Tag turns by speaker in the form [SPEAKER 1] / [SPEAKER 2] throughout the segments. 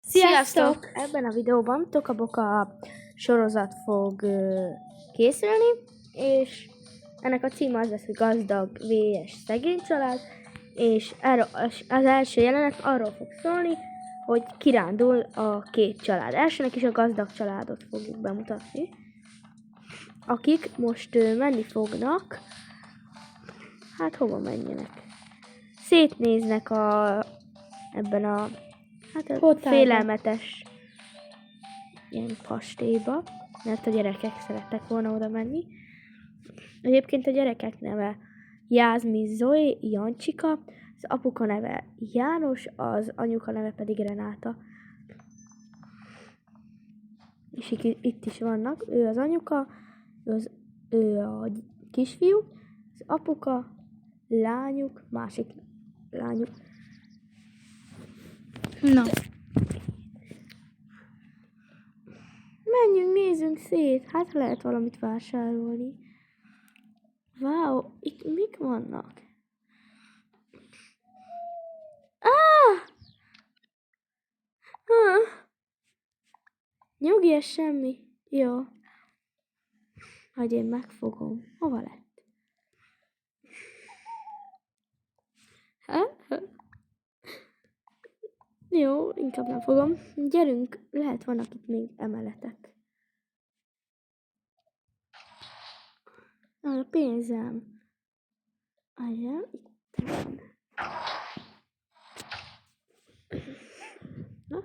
[SPEAKER 1] Sziasztok! Ebben a videóban Toka Boka sorozat fog készülni, és ennek a címe az lesz, hogy Gazdag vs. Szegény család, és az első jelenet arról fog szólni, hogy kirándul a két család. Elsőnek is a gazdag családot fogjuk bemutatni, akik most menni fognak, hát hova menjenek? Szétnéznek ebben a félelmetes ilyen kastélyba, mert a gyerekek szerettek volna oda menni. Egyébként a gyerekek neve Jászmi, Zoe, Jancsika, az apuka neve János, az anyuka neve pedig Renáta. És itt is vannak, ő az anyuka, ő a kisfiú, az apuka, lányuk, másik lányuk.
[SPEAKER 2] Na.
[SPEAKER 1] Menjünk, nézzünk szét, hát lehet valamit vásárolni. Wow, itt mik vannak? Nyugi, ez semmi. Jó. Majd én megfogom. Hova lett? Jó, inkább nem fogom. Gyerünk, lehet vannak itt még emeletek. A pénzem. Ajjá, itt van. Na?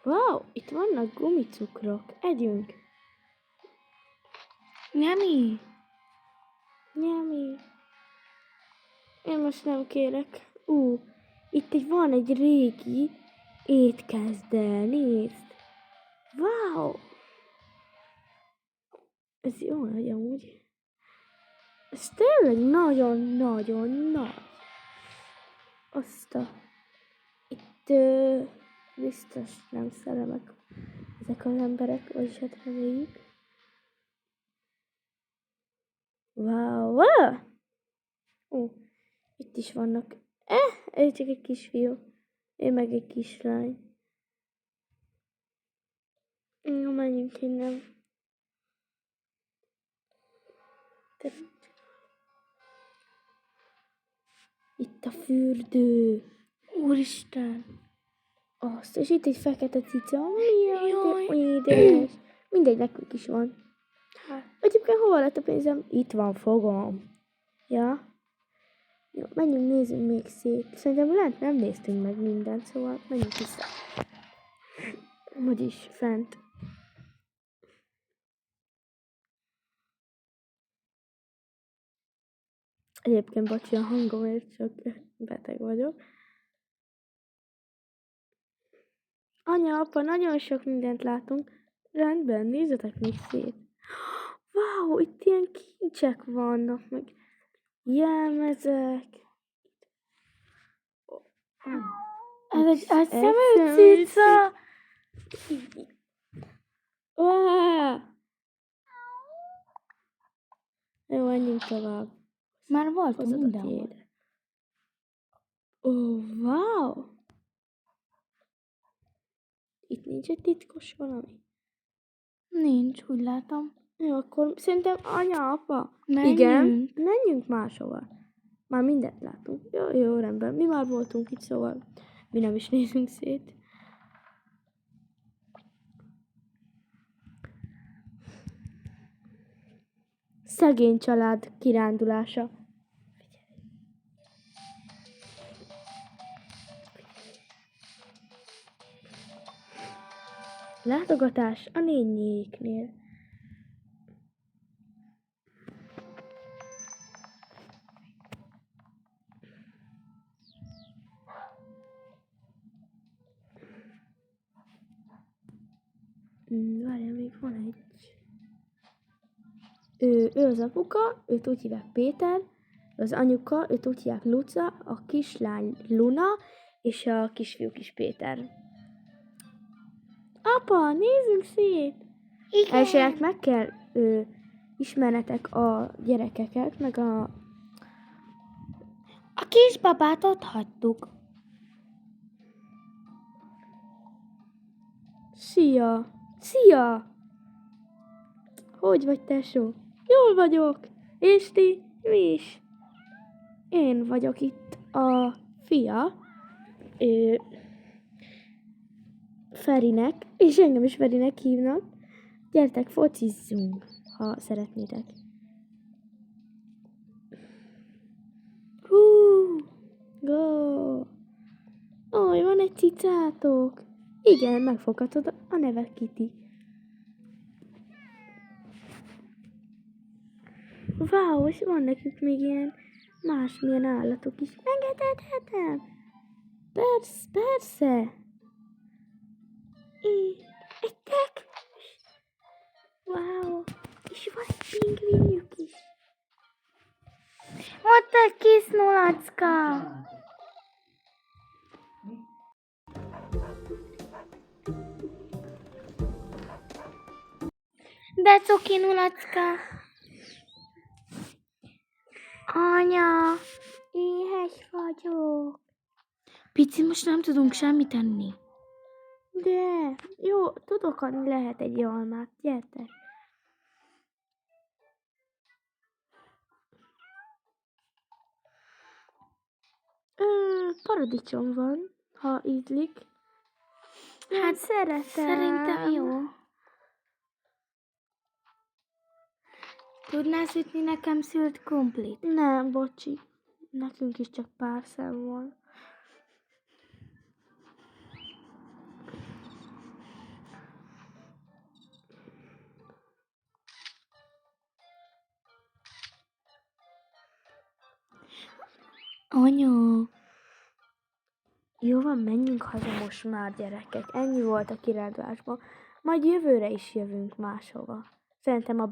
[SPEAKER 1] Wow, itt vannak gumicukrok. Együnk.
[SPEAKER 2] Nyami.
[SPEAKER 1] Nyami. Én most nem kérek. Itt van egy régi étkezdel, nézd. Wow! Ez jó nagy amúgy. Ez tényleg nagyon-nagyon nagy. Itt biztos nem szerelmek ezek az emberek, vagyis hát reméljük. Wow! Itt is vannak. Ez csak egy kisfiú. Én meg egy kislány. Na, menjünk innen. Itt a fürdő. Úristen! Azt, és itt egy fekete cica. Jaj, édes. Mindegy, nekünk is van. Egyébként hova lett a pénzem? Itt van, fogom. Ja. Jó, menjünk, nézzünk még szét. Szerintem lent nem néztünk meg mindent, szóval menjünk vissza. Vagyis fent. Egyébként bocsi a hangomért, csak beteg vagyok. Anya, apa, nagyon sok mindent látunk. Rendben, nézzetek még szét. Wow, itt ilyen kincsek vannak, meg jelmezek.
[SPEAKER 2] Ez egy szemőcica.
[SPEAKER 1] Jó, menjünk tovább.
[SPEAKER 2] Már voltunk mindenhol.
[SPEAKER 1] Wow! Itt nincs egy titkos valami?
[SPEAKER 2] Nincs, úgy látom.
[SPEAKER 1] Jó, akkor szerintem anya, apa.
[SPEAKER 2] Menjünk.
[SPEAKER 1] Igen, menjünk máshova. Már mindent látunk. Jó, rendben. Mi már voltunk itt, szóval mi nem is nézünk szét. Szegény család kirándulása. Látogatás a nénjéknél. Várjál, még van egy. Ő az apuka, őt úgy hívják Péter, az anyuka, őt úgy hívják Luca, a kislány Luna, és a kisfiú kis Péter. Apa! Apa, nézzünk szét!
[SPEAKER 2] Igen.
[SPEAKER 1] Elsőnek meg kell ismernetek a gyerekeket, meg
[SPEAKER 2] A kisbabát ott hagytuk.
[SPEAKER 1] Szia! Szia! Hogy vagy, tesó? Jól vagyok. És ti? Mi is? Én vagyok itt a fia. Ferinek, és engem is Ferinek hívnak. Gyertek, focizzunk, ha szeretnétek. Go! Ó, van egy cicátok. Igen, megfoghatod a neve Kitty. Wow, és van nekünk még ilyen másmilyen állatok is. Engedhetem? Persze. Egy tek. Wow, és van egy pingvinjük is.
[SPEAKER 2] Ott egy kis nulacka. De cuki nulacka. Anya,
[SPEAKER 1] Éhes vagyok.
[SPEAKER 2] Pici, most nem tudunk semmit tenni.
[SPEAKER 1] De, jó, tudok adni lehet egy almát. Gyertek. Paradicsom van, ha ízlik. Hát szeretem.
[SPEAKER 2] Szerintem jó. Tudnál sütni nekem szült krumplit?
[SPEAKER 1] Nem, bocsi. Nekünk is csak pár szem van.
[SPEAKER 2] Anya.
[SPEAKER 1] Jó van, menjünk haza most már, gyerekek. Ennyi volt a kirándulásban. Majd jövőre is jövünk máshova. Szerintem a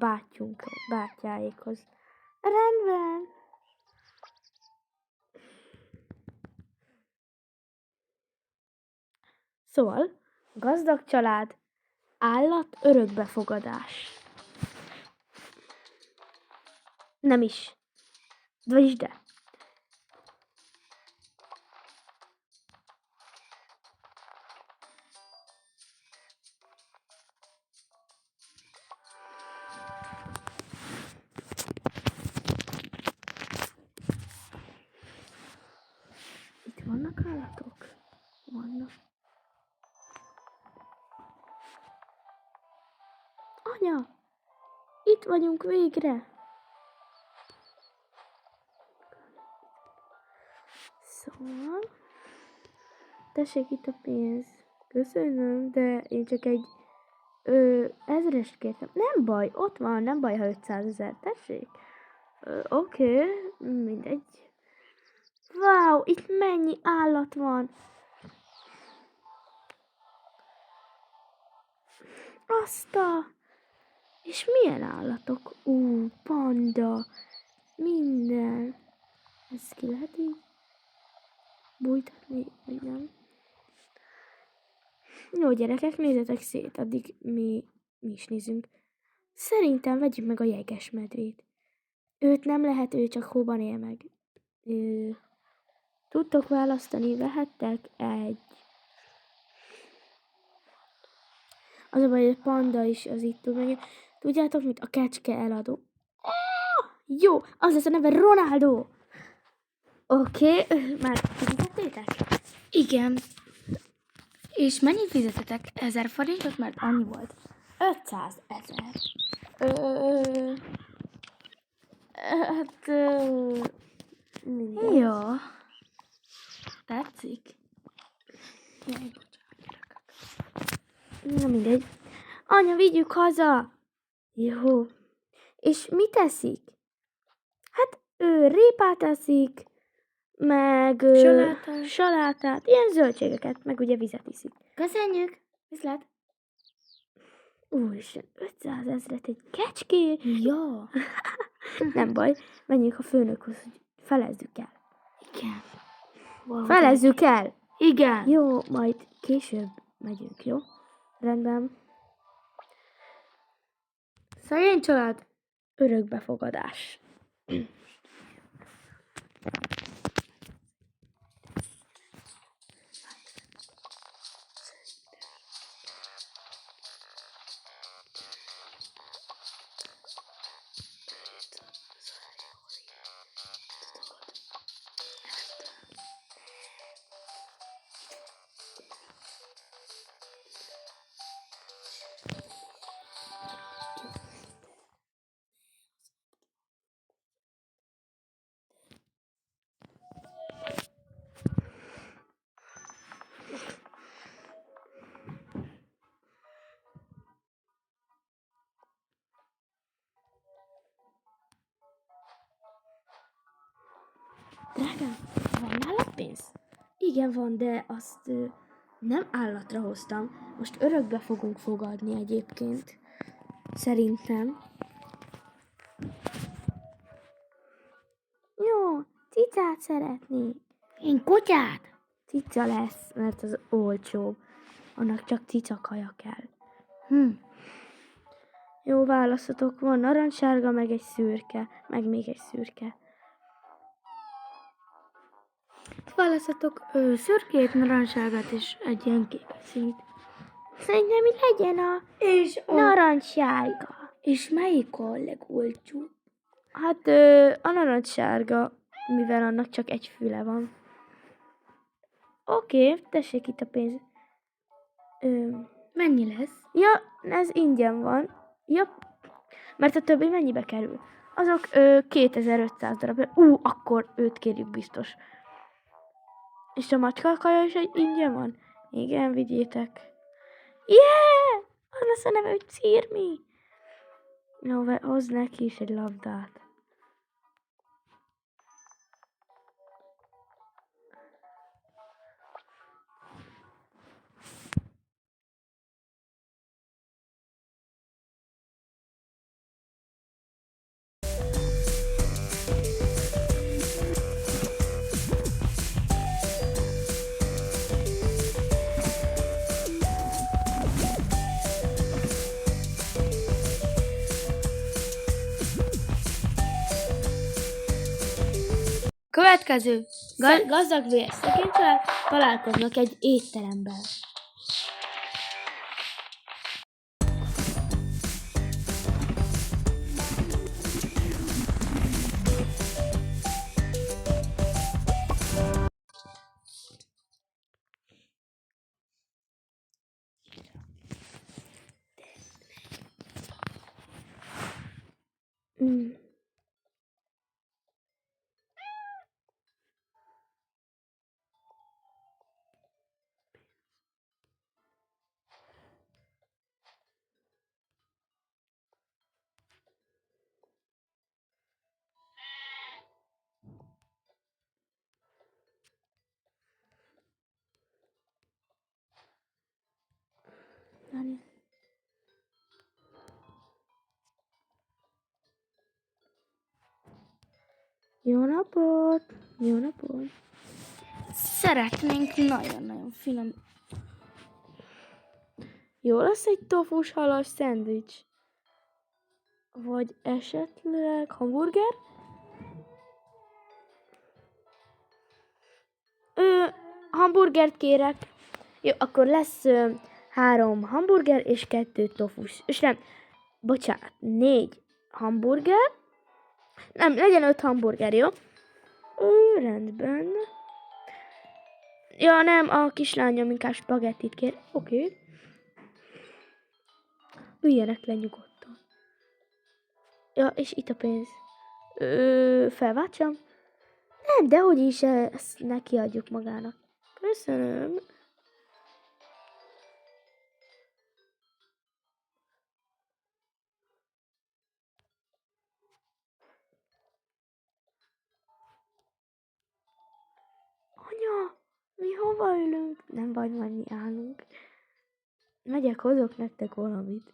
[SPEAKER 1] bátyáékhoz. Rendben. Szóval, gazdag család, állat, örökbefogadás. Nem is. Vagyis de. Itt vannak állatok? Vannak. Anya! Itt vagyunk végre! Szóval... Tessék itt a pénz. Köszönöm, de én csak egy 1000-est kértem. Nem baj, ott van, nem baj, ha 500 000. Tessék. Oké, mindegy. Wow, itt mennyi állat van. És milyen állatok? Panda. Minden. Ezt ki lehet így bújtatni, vagy nem? Jó, gyerekek, nézzetek szét, addig mi is nézünk. Szerintem vegyük meg a jegesmedvét. Őt nem lehet, ő csak hóban él meg. Tudtok választani, vehettek egy. Az a baj, hogy a panda is az itt tud meg. Tudjátok mit? A kecske eladó. Jó, az lesz a neve Ronaldo. Oké, már fizetettétek?
[SPEAKER 2] Igen. És mennyit fizetetek? 1000 forintot? Mert annyi volt.
[SPEAKER 1] 500 000. Mindegy.
[SPEAKER 2] Jó. Tetszik? Jaj,
[SPEAKER 1] Na mindegy. Anya, vigyük haza! Jó. És mit teszik? Hát ő répát eszik, meg salátát, ilyen zöldségeket, meg ugye vizet iszik.
[SPEAKER 2] Köszönjük! Viszlát!
[SPEAKER 1] Úristen, 500 000 egy kecské?
[SPEAKER 2] Jó.
[SPEAKER 1] Nem baj, menjünk a főnökhoz, hogy felezzük el.
[SPEAKER 2] Igen.
[SPEAKER 1] Felezzük el!
[SPEAKER 2] Igen.
[SPEAKER 1] Jó, majd később megyünk, jó? Rendben. Szegény család, örökbefogadás. Drágám, van nálad pénz? Igen, van, de azt nem állatra hoztam. Most örökbe fogunk fogadni egyébként. Szerintem. Jó, cicát szeretnék. Én kutyát? Cica lesz, mert az olcsóbb. Annak csak cicakaja kell. Jó, választatok, van narancssárga, meg egy szürke, meg még egy szürke.
[SPEAKER 2] Választhatok szürkét, narancssárgát és egy ilyen kék színűt.
[SPEAKER 1] Szerintem mi legyen a
[SPEAKER 2] És
[SPEAKER 1] narancssárga.
[SPEAKER 2] És melyik a legolcsóbb?
[SPEAKER 1] Hát a narancssárga, mivel annak csak egy füle van. Oké, tessék itt a pénz.
[SPEAKER 2] Mennyi lesz?
[SPEAKER 1] Ja, ez ingyen van. Ja, mert a többi mennyibe kerül? Azok 2500 darab. Akkor őt kérjük biztos. És a macskakaja is egy ingyen van? Igen, vigyétek. Yeah! Az lesz a neve, hogy Cirmi. Jó, hozz neki is egy labdát.
[SPEAKER 2] Következő.
[SPEAKER 1] Gazdag vs. szegény család találkoznak egy étteremben. Jó napot! Jó napot!
[SPEAKER 2] Szeretnénk nagyon-nagyon finom.
[SPEAKER 1] Jó lesz egy tofus halas szendvics? Vagy esetleg hamburger? Hamburgert kérek. Jó, akkor lesz 3 hamburger és 2 tofus. És nem, bocsánat, 4 hamburger. Nem, legyen 5 hamburger, jó? Rendben. Ja, nem, a kislányom inkább spagettit kér. Oké. Üljenek le nyugodtan. Ja, és itt a pénz. Felváltsam? Nem, dehogy is, ezt neki adjuk magának. Köszönöm. Anya, mi hova ülünk? Nem baj, majd mi állunk. Megyek, hozok nektek valamit.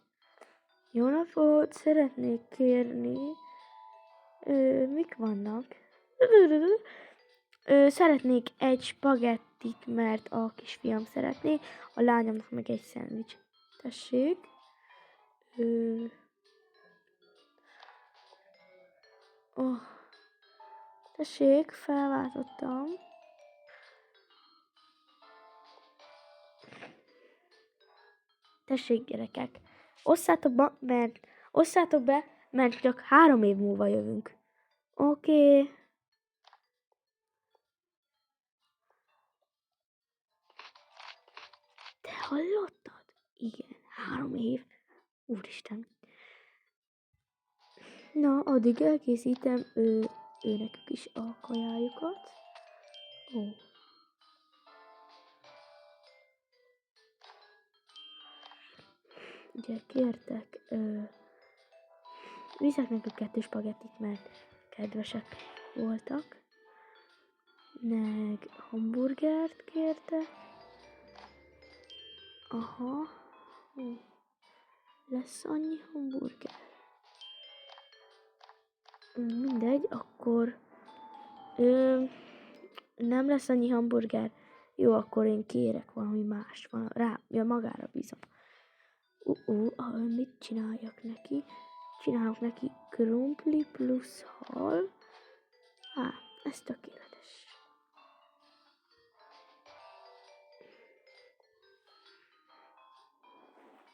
[SPEAKER 1] Jó napot, szeretnék kérni. Mik vannak? Szeretnék egy spagettit, mert a kisfiam szeretné, a lányomnak meg egy szendvics. Tessék. Oh. Tessék, felváltottam. Tessék, gyerekek. Osszátok be, mert csak 3 év múlva jövünk. Oké. Te hallottad? Igen, 3 év. Úristen. Na, addig elkészítem nekük is a kajájukat. Ó. Ugye kértek, viszek nekük 2 spagettit, mert kedvesek voltak. Meg hamburgert kértek. Aha. Lesz annyi hamburger? Mindegy, akkor nem lesz annyi hamburger. Jó, akkor én kérek valami más. Magára bízom. Mit csináljak neki? Csinálok neki krumpli plusz hal. Ez tökéletes.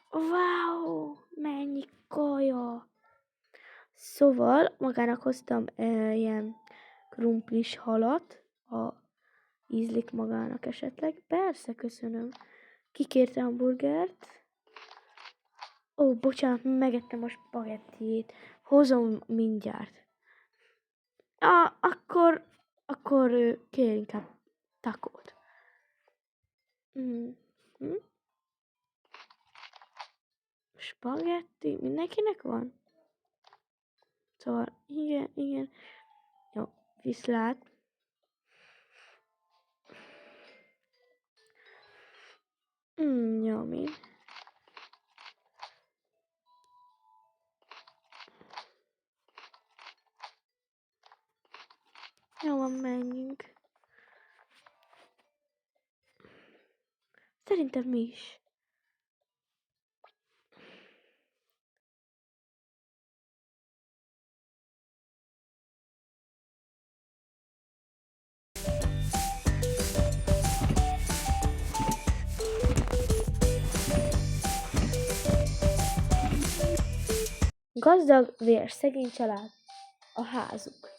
[SPEAKER 1] Wow, mennyi kaja! Szóval magának hoztam ilyen krumplis halat, ha ízlik magának esetleg. Persze, köszönöm. Ki kérte hamburgert? Ó, bocsánat, megettem a spagettiét. Hozom mindjárt. Akkor kérj inkább takót. Spagetti? Mindenkinek van? Szóval, igen. Jó, viszlát. Nyomj. Jó van, menjünk. Szerintem mi is. Gazdag vs. szegény család. A házuk.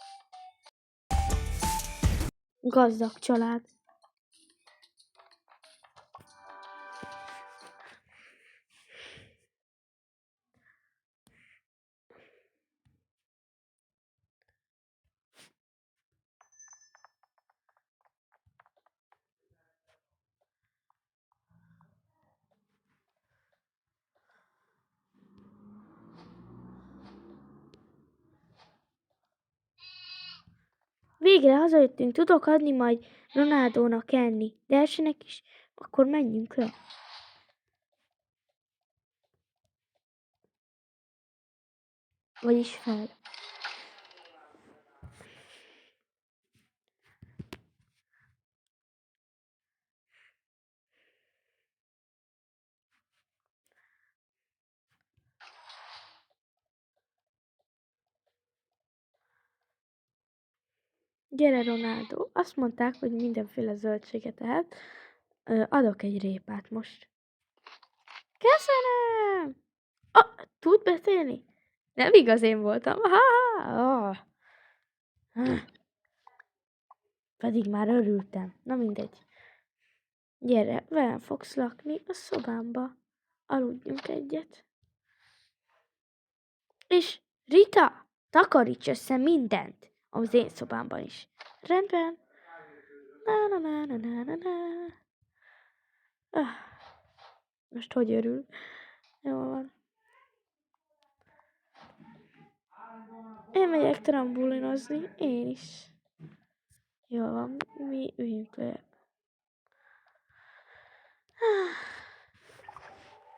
[SPEAKER 1] Gazdag család. Végre hazajöttünk, tudok adni majd Ronaldónak enni, de Elsőnek is. Akkor menjünk le. Vagyis fel. Gyere, Ronaldo. Azt mondták, hogy mindenféle zöldséget ehet. Adok egy répát most. Köszönöm! Tud beszélni? Nem igaz, én voltam. Pedig már örültem. Na mindegy. Gyere, velem fogsz lakni a szobámba. Aludjunk egyet. És Rita, takaríts össze mindent. Az én szobámban is. Rendben. Most hogy örül? Jó van. Én megyek trambulinozni, én is. Jó van, mi üljünk le.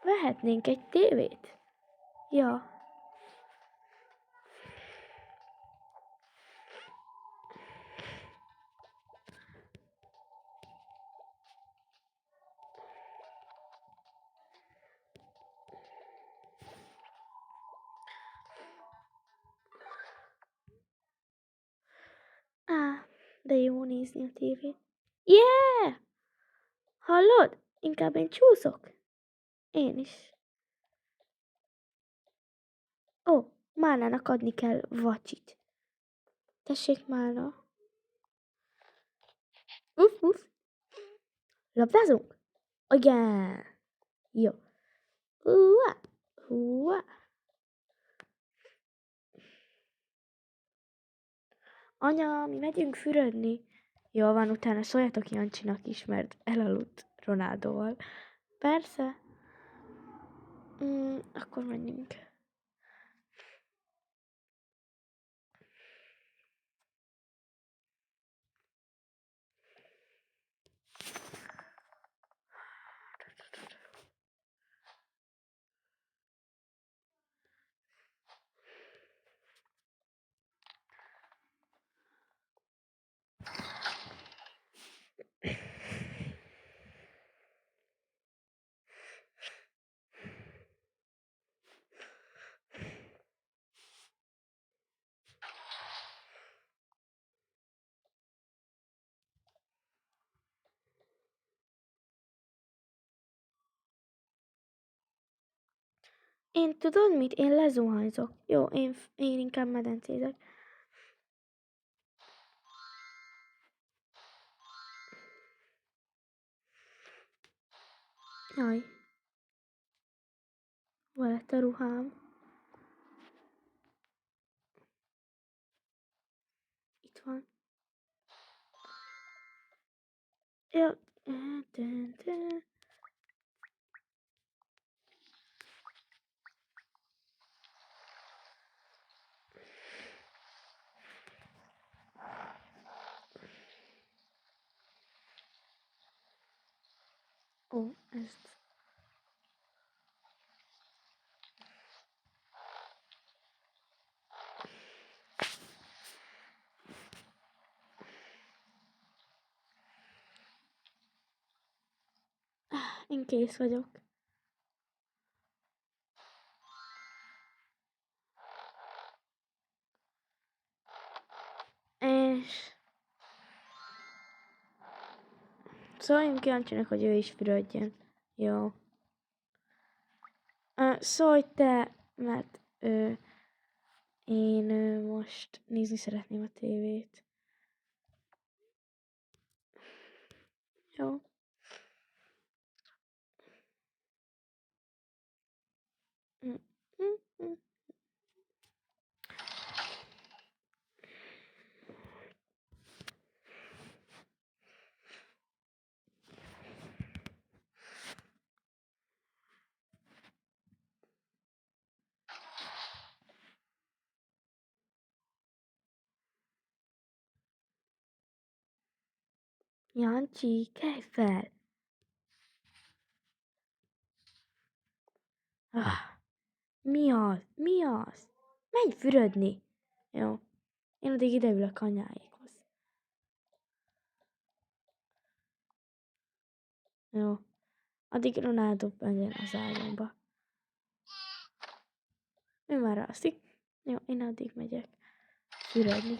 [SPEAKER 1] Vehetnénk egy tévét? Ja. De jó nézni a tévét. Yeah! Hallod? Inkább én csúszok. Én is. Ó, Málnának adni kell vacsit. Tessék, Málna. Uff. Labdázunk? Igen. Jó. Húá. Anya, mi megyünk fürödni. Jól van, utána szóljatok Jancsinak is, mert elaludt Ronaldóval. Persze. Akkor menjünk. Én tudod mit? Én lezuhanyzok. Jó, én inkább medencézek. Jaj. Hol lett a ruhám? Itt van. Ja. Ó, ezt. Én kész vagyok. És szóljunk Jancsinak, hogy ő is fürödjön. Jó. Szólj te, mert én most nézni szeretném a tévét. Jó. Mm, mm, mm. Jancsi, kelj fel! Mi az? Mi az? Menj fürödni! Jó. Én addig ideülök anyáékhoz. Jó. Addig Ronaldo menjen az ágyamba. Ő már alszik. Jó, én addig megyek fürödni.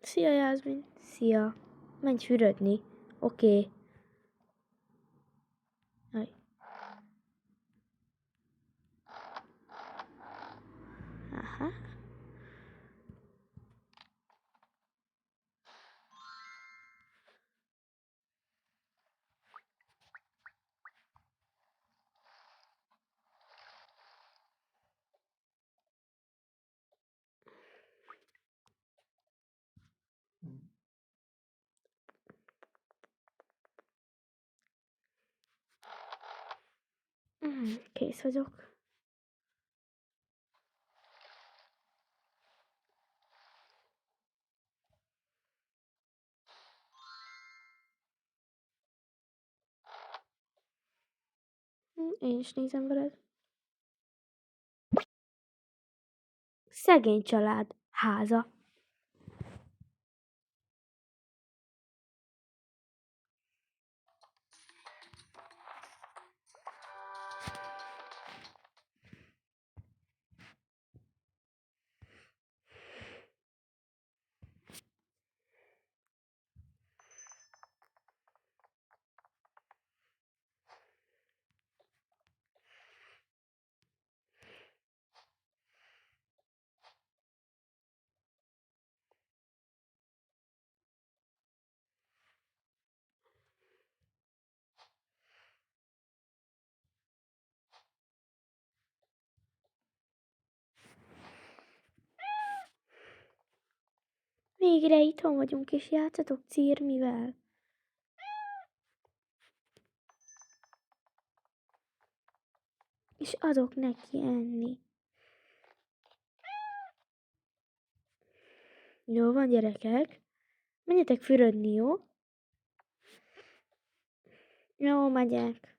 [SPEAKER 1] Szia, Jászmin. Szia. Menj fürödni. Oké. Jaj. Aha. Kész vagyok. Én is nézem veled. Szegény család. Háza. Végre itthon vagyunk, és játszatok Cirmivel. És adok neki enni. Jó van, gyerekek. Menjetek fürödni, jó? Jó, megyek.